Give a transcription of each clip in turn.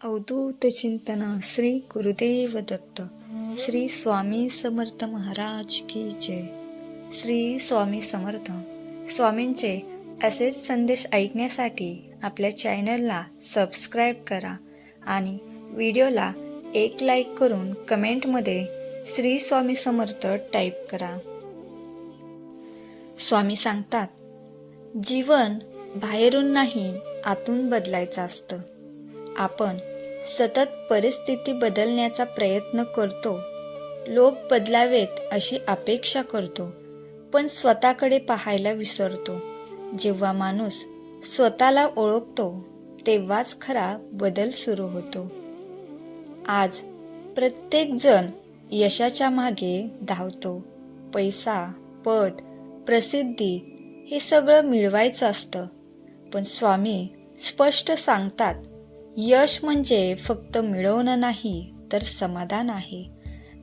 अवधूत चिंतन श्री गुरुदेव दत्त. श्री स्वामी समर्थ महाराज की जय. श्री स्वामी समर्थ. स्वामींचे असेच संदेश ऐकण्यासाठी आपल्या चॅनलला सबस्क्राईब करा आणि व्हिडिओला एक लाईक करून कमेंटमध्ये श्री स्वामी समर्थ टाईप करा. स्वामी सांगतात, जीवन बाहेरून नाही आतून बदलायचं असतं. आपण सतत परिस्थिती बदलण्याचा प्रयत्न करतो, लोक बदलावेत अशी अपेक्षा करतो, पण स्वतःकडे पाहायला विसरतो. जेव्हा माणूस स्वतःला ओळखतो तेव्हाच खरा बदल सुरू होतो. आज प्रत्येक जण यशाच्या मागे धावतो. पैसा, पद, प्रसिद्धी हे सगळं मिळवायचं असतं. पण स्वामी स्पष्ट सांगतात, यश म्हणजे फक्त मिळवणं नाही तर समाधान आहे.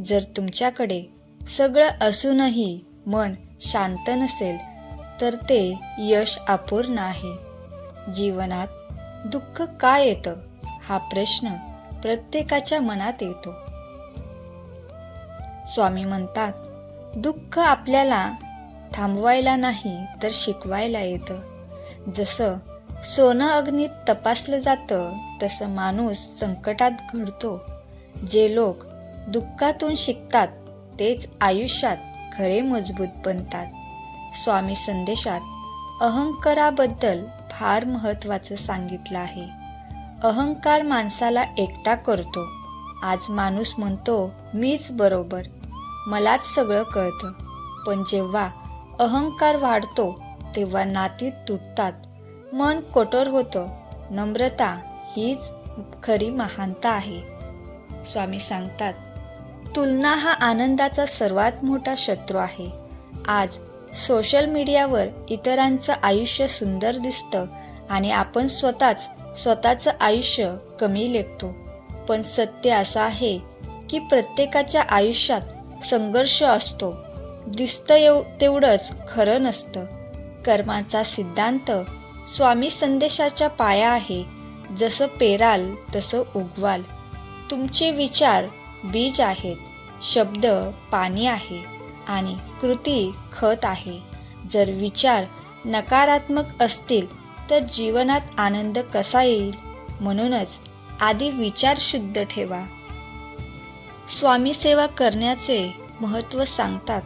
जर तुमच्याकडे सगळं असूनही मन शांत नसेल तर ते यश अपूर्ण आहे. जीवनात दुःख का येतं हा प्रश्न प्रत्येकाच्या मनात येतो. स्वामी म्हणतात, दुःख आपल्याला थांबवायला नाही तर शिकवायला येतं. जसं सोनं अग्नीत तपासलं जातं तसं माणूस संकटात घडतो. जे लोक दुःखातून शिकतात तेच आयुष्यात खरे मजबूत बनतात. स्वामी संदेशात अहंकाराबद्दल फार महत्त्वाचं सांगितलं आहे. अहंकार माणसाला एकटा करतो. आज माणूस म्हणतो मीच बरोबर, मलाच सगळं कळतं. पण जेव्हा अहंकार वाढतो तेव्हा नाती तुटतात, मन कठोर होतं. नम्रता हीच खरी महानता आहे. स्वामी सांगतात, तुलना हा आनंदाचा सर्वात मोठा शत्रू आहे. आज सोशल मीडियावर इतरांचं आयुष्य सुंदर दिसतं आणि आपण स्वतःचं आयुष्य कमी लेखतो. पण सत्य असं आहे की प्रत्येकाच्या आयुष्यात संघर्ष असतो. दिसतं तेवढंच खरं नसतं. कर्माचा सिद्धांत स्वामी संदेशाचा पाया आहे. जसं पेराल तसं उगवाल. तुमचे विचार बीज आहेत, शब्द पाणी आहे आणि कृती खत आहे. जर विचार नकारात्मक असतील तर जीवनात आनंद कसा येईल? म्हणूनच आधी विचार शुद्ध ठेवा. स्वामी सेवा करण्याचे महत्त्व सांगतात.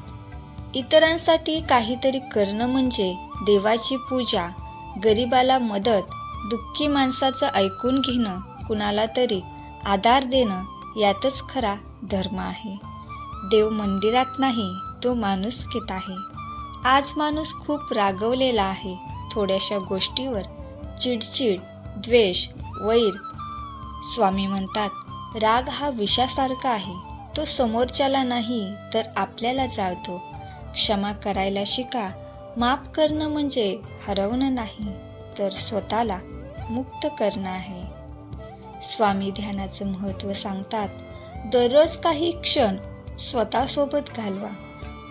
इतरांसाठी काहीतरी करणं म्हणजे देवाची पूजा, गरिबाला मदत, दुःखी माणसाचं ऐकून घेणं, कुणाला तरी आधार देणं यातच खरा धर्म आहे. देव मंदिरात नाही, तो माणुसकीत आहे. आज माणूस खूप रागवलेला आहे. थोड्याशा गोष्टीवर चिडचिड, द्वेष, वैर. स्वामी म्हणतात, राग हा विषासारखा आहे. तो समोरच्याला नाही तर आपल्याला जाळतो. क्षमा करायला शिका. माफ करणं म्हणजे हरवणं नाही तर स्वतःला मुक्त करणं आहे. स्वामी ध्यानाचं महत्त्व सांगतात. दररोज काही क्षण स्वतःसोबत घालवा.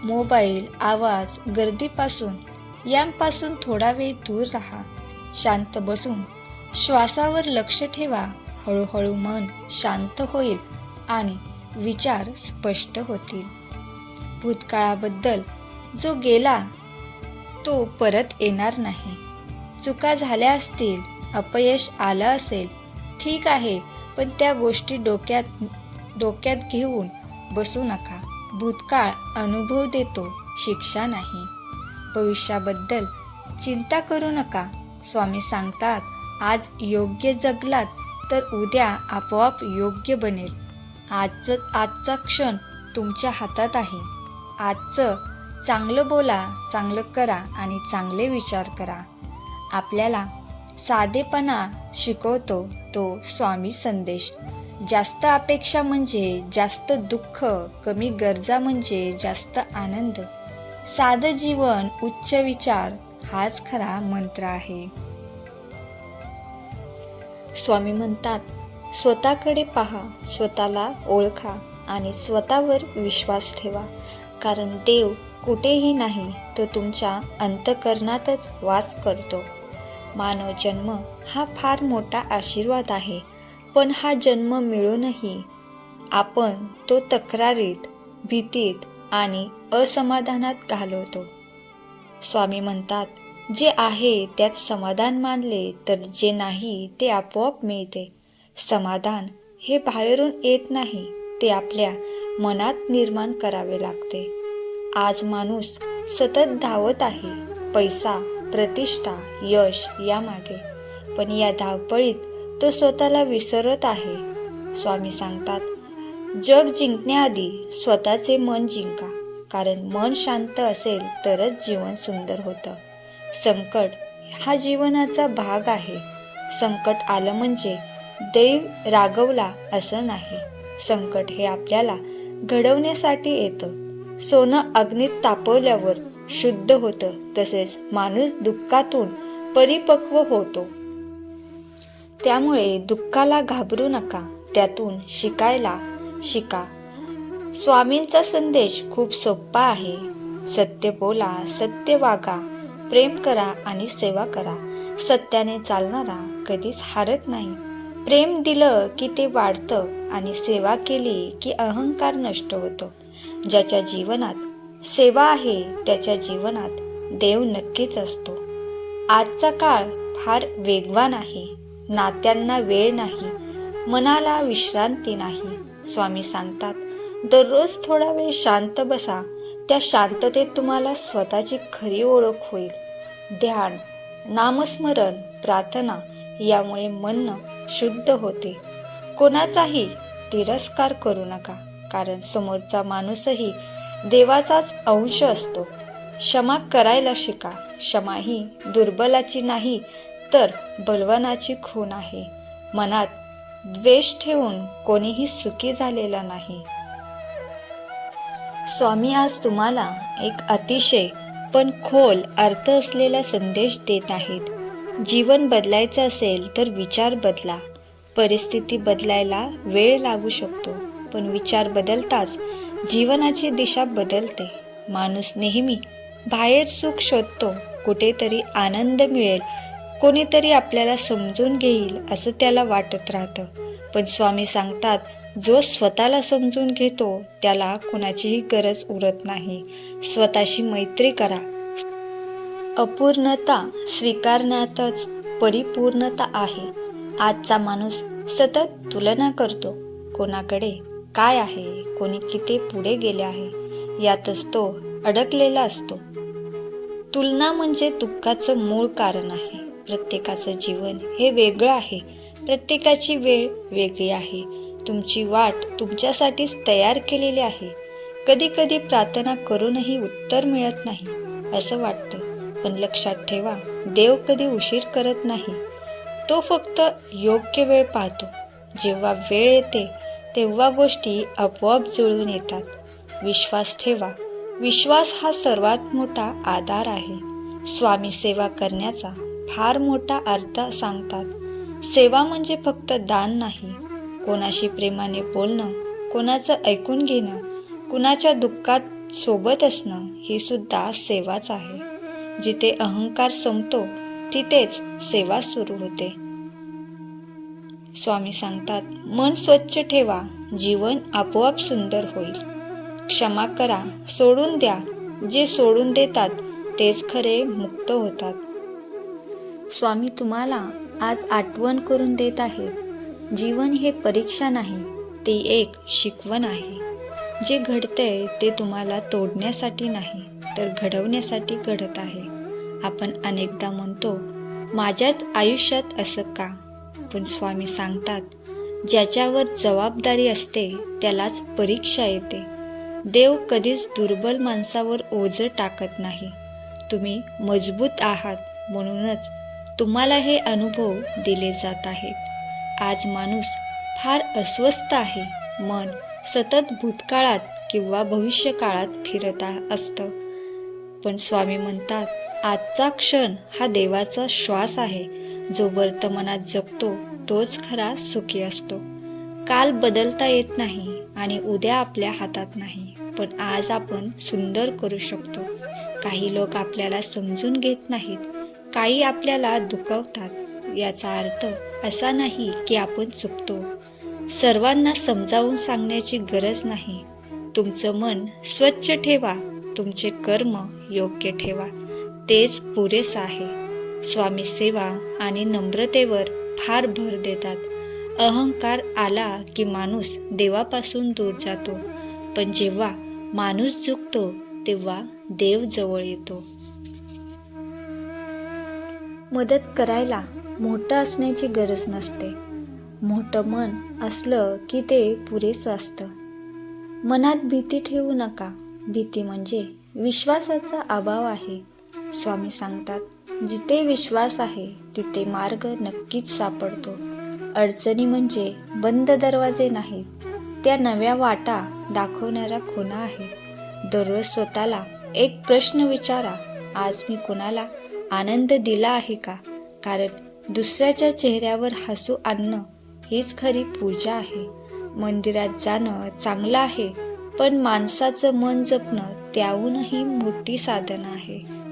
मोबाईल, आवाज, गर्दीपासून यांपासून थोडा वेळ दूर राहा. शांत बसून श्वासावर लक्ष ठेवा. हळूहळू मन शांत होईल आणि विचार स्पष्ट होतील. भूतकाळाबद्दल जो गेला तो परत येणार नाही. चुका झाल्या असतील, अपयश आलं असेल, ठीक आहे, पण त्या गोष्टी डोक्यात घेऊन बसू नका. भूतकाळ अनुभव देतो, शिक्षा नाही. भविष्याबद्दल चिंता करू नका. स्वामी सांगतात, आज योग्य जगलात तर उद्या आपोआप योग्य बनेल. आजचा क्षण तुमच्या हातात आहे. आजचं चांगलं बोला, चांगलं करा आणि चांगले विचार करा. आपल्याला साधेपणा शिकवतो तो स्वामी संदेश. जास्त अपेक्षा म्हणजे जास्त दुःख, कमी गरजा म्हणजे जास्त आनंद. साधं जीवन, उच्च विचार हाच खरा मंत्र आहे. स्वामी म्हणतात, स्वतःकडे पहा, स्वतःला ओळखा आणि स्वतःवर विश्वास ठेवा. कारण देव कुठेही नाही, तो तुमच्या अंतःकरणातच वास करतो. मानव जन्म हा फार मोठा आशीर्वाद आहे. पण हा जन्म मिळूनही आपण तो तक्रारीत, भीतीत आणि असमाधानात घालवतो. स्वामी म्हणतात, जे आहे त्यात समाधान मानले तर जे नाही ते आपोआप मिळते. समाधान हे बाहेरून येत नाही, ते आपल्या मनात निर्माण करावे लागते. आज माणूस सतत धावत आहे, पैसा, प्रतिष्ठा, यश यामागे. पण या धावपळीत तो स्वतःला विसरत आहे. स्वामी सांगतात, जग जिंकण्याआधी स्वतःचे मन जिंका, कारण मन शांत असेल तरच जीवन सुंदर होतं. संकट हा जीवनाचा भाग आहे. संकट आलं म्हणजे दैव रागवला असं नाही. संकट हे आपल्याला घडवण्यासाठी येतं. सोनं अग्नीत तापवल्यावर शुद्ध होतं, तसेच माणूस दुःखातून परिपक्व होतो. त्यामुळे दुःखाला घाबरू नका, त्यातून शिकायला शिका. स्वामींचा संदेश खूप सोपा आहे. सत्य बोला, सत्य वागा, प्रेम करा आणि सेवा करा. सत्याने चालणारा कधीच हारत नाही. प्रेम दिलं की ते वाढतं आणि सेवा केली की अहंकार नष्ट होतो. ज्याच्या जीवनात सेवा आहे त्याच्या जीवनात देव नक्कीच असतो. आजचा काळ फार वेगवान आहे. नात्यांना वेळ नाही, मनाला विश्रांती नाही. स्वामी सांगतात, दररोज थोडा वेळ शांत बसा. त्या शांततेत तुम्हाला स्वतःची खरी ओळख होईल. ध्यान, नामस्मरण, प्रार्थना यामुळे मन शुद्ध होते. कोणाचाही तिरस्कार करू नका, कारण समोरचा माणूसही देवाचाच अंश असतो. क्षमा करायला शिका. क्षमा ही दुर्बलाची नाही तर बलवानाची खूण आहे. मनात द्वेष ठेवून कोणीही सुखी झालेला नाही. स्वामी आज तुम्हाला एक अतिशय पण खोल अर्थ असलेला संदेश देत आहेत. जीवन बदलायचं असेल तर विचार बदला. परिस्थिती बदलायला वेळ लागू शकतो, पण विचार बदलताच जीवनाची दिशा बदलते. माणूस नेहमी बाहेर सुख शोधतो, कुठेतरी आनंद मिळेल, कोणीतरी आपल्याला समजून घेईल असं त्याला वाटत राहतं. पण स्वामी सांगतात, जो स्वतःला समजून घेतो त्याला कोणाचीही गरज उरत नाही. स्वतःशी मैत्री करा. अपूर्णता स्वीकारण्यातच परिपूर्णता आहे. आजचा माणूस सतत तुलना करतो. कोणाकडे काय आहे, कोणी किती पुढे गेले आहे यातच तो अडकलेला असतो. तुलना म्हणजे दुःखाचं मूळ कारण आहे. प्रत्येकाचं जीवन हे वेगळं आहे. प्रत्येकाची वेळ वेगळी आहे. तुमची वाट तुमच्यासाठीच तयार केलेली आहे. कधी कधी प्रार्थना करूनही उत्तर मिळत नाही असं वाटतं, पण लक्षात ठेवा, देव कधी उशीर करत नाही. तो फक्त योग्य वेळ पाहतो. जेव्हा वेळ येते तेव्हा गोष्टी आपोआप जुळून येतात. विश्वास ठेवा. विश्वास हा सर्वात मोठा आधार आहे. स्वामी सेवा करण्याचा फार मोठा अर्थ सांगतात. सेवा म्हणजे फक्त दान नाही. कोणाशी प्रेमाने बोलणं, कोणाचं ऐकून घेणं, कुणाच्या दुःखात सोबत असणं ही सुद्धा सेवाच आहे. जिथे अहंकार संपतो तिथेच सेवा सुरू होते. स्वामी सांगतात, मन स्वच्छ ठेवा, जीवन आपोआप सुंदर होईल. क्षमा करा, सोडून द्या. जे सोडून देतात तेच खरे मुक्त होतात. स्वामी तुम्हाला आज आठवण करून देत आहेत. जीवन हे परीक्षा नाही, ती एक शिकवण आहे. जे घडतंय ते तुम्हाला तोडण्यासाठी नाही तर घडवण्यासाठी घडत आहे. आपण अनेकदा म्हणतो, माझ्याच आयुष्यात असं का? पण स्वामी सांगतात, ज्याच्यावर जबाबदारी असते त्यालाच परीक्षा येते. देव कधीच दुर्बल माणसावर ओझं टाकत नाही. तुम्ही मजबूत आहात म्हणूनच तुम्हाला हे अनुभव दिले जात आहेत. आज माणूस फार अस्वस्थ आहे. मन सतत भूतकाळात किंवा भविष्यकाळात फिरत असतं. पण स्वामी म्हणतात, आजचा क्षण हा देवाचा श्वास आहे. जो वर्तमानात जगतो तोच खरा सुखी असतो. काल बदलता येत नाही आणि उद्या आपल्या हातात नाही, पण आज आपण सुंदर करू शकतो. काही लोक आपल्याला समजून घेत नाहीत, काही आपल्याला दुखवतात. याचा अर्थ असा नाही की आपण चुकतो. सर्वांना समजावून सांगण्याची गरज नाही. तुमचं मन स्वच्छ ठेवा, तुमचे कर्म योग्य ठेवा, तेच पुरेसं आहे. स्वामी सेवा आणि नम्रतेवर फार भर देतात. अहंकार आला की माणूस देवापासून दूर जातो, पण जेव्हा माणूस झुकतो तेव्हा देव जवळ येतो. मदत करायला मोठं असण्याची गरज नसते. मोठं मन असलं की ते पुरेसं असतं. मनात भीती ठेवू नका. भीती म्हणजे विश्वासाचा अभाव आहे. स्वामी सांगतात, जिथे विश्वास आहे तिथे मार्ग नक्कीच सापडतो. अडचणी म्हणजे बंद दरवाजे नाहीत, त्या नव्या वाटा दाखवणाऱ्या खुणा आहेत. दररोज स्वतःला एक प्रश्न विचारा, आज मी कुणाला आनंद दिला आहे का? कारण दुसऱ्याच्या चेहऱ्यावर हसू आणणं हीच खरी पूजा आहे. मंदिरात जाणं चांगलं आहे, पण माणसाचं मन जपणं त्याहूनही मोठी साधना आहे.